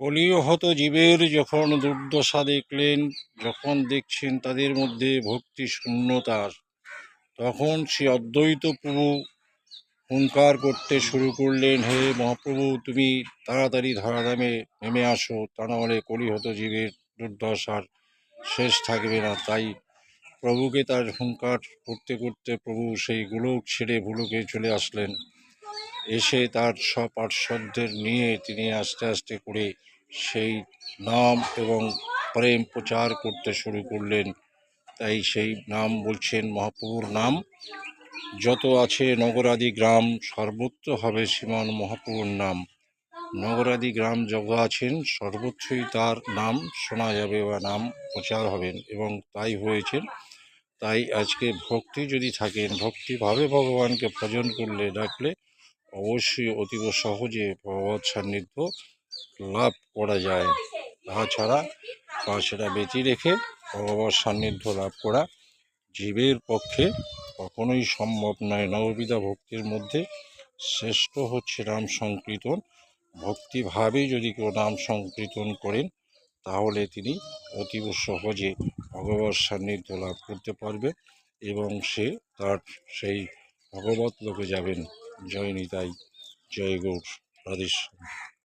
কলিহত জীবের যখন দুর্দশা দেখলেন, যখন দেখছেন তাদের মধ্যে ভক্তি শূন্যতার, তখন শ্রী অদ্বৈত প্রভু হুঙ্কার করতে শুরু করলেন, হে মহাপ্রভু, তুমি তাড়াতাড়ি ধরাধামে নেমে আসো, তা নাহলে কলিহত জীবের দুর্দশার শেষ থাকবে না। তাই প্রভুকে তার হুঙ্কার করতে করতে প্রভু সেই গোলক ছেড়ে ভুলোকে চলে আসলেন। এসে তার সব পার্শ্বদের নিয়ে তিনি আস্তে আস্তে করে সেই নাম এবং প্রেম প্রচার করতে শুরু করলেন। তাই সেই নাম বলছেন, মহাপ্রভুর নাম যত আছে নগরাদি গ্রাম, সর্বত্র হবে শ্রীমান মহাপ্রভুর নাম। নগরাদি গ্রাম যত আছেন সর্বত্রই তার নাম শোনা যাবে বা নাম প্রচার হবেন, এবং তাই হয়েছেন। তাই আজকে ভক্তি যদি থাকেন, ভক্তিভাবে ভগবানকে ভজন করলে, ডাকলে অবশ্যই অতীব সহজে ভগবৎ সান্নিধ্য লাভ করা যায়। তাছাড়া বা সেটা ব্যতি রেখে ভগবৎ সান্নিধ্য লাভ করা জীবের পক্ষে কখনোই সম্ভব নয়। নববিধা ভক্তির মধ্যে শ্রেষ্ঠ হচ্ছে নাম সংকীর্তন। ভক্তিভাবেই যদি কেউ নাম সংকীর্তন করেন, তাহলে তিনি অতীব সহজে ভগবৎ সান্নিধ্য লাভ করতে পারবে এবং সে তার সেই ভগবৎ লোকে যাবেন। জয় নিতাই, জয় গৌর, রাধেশ্যাম।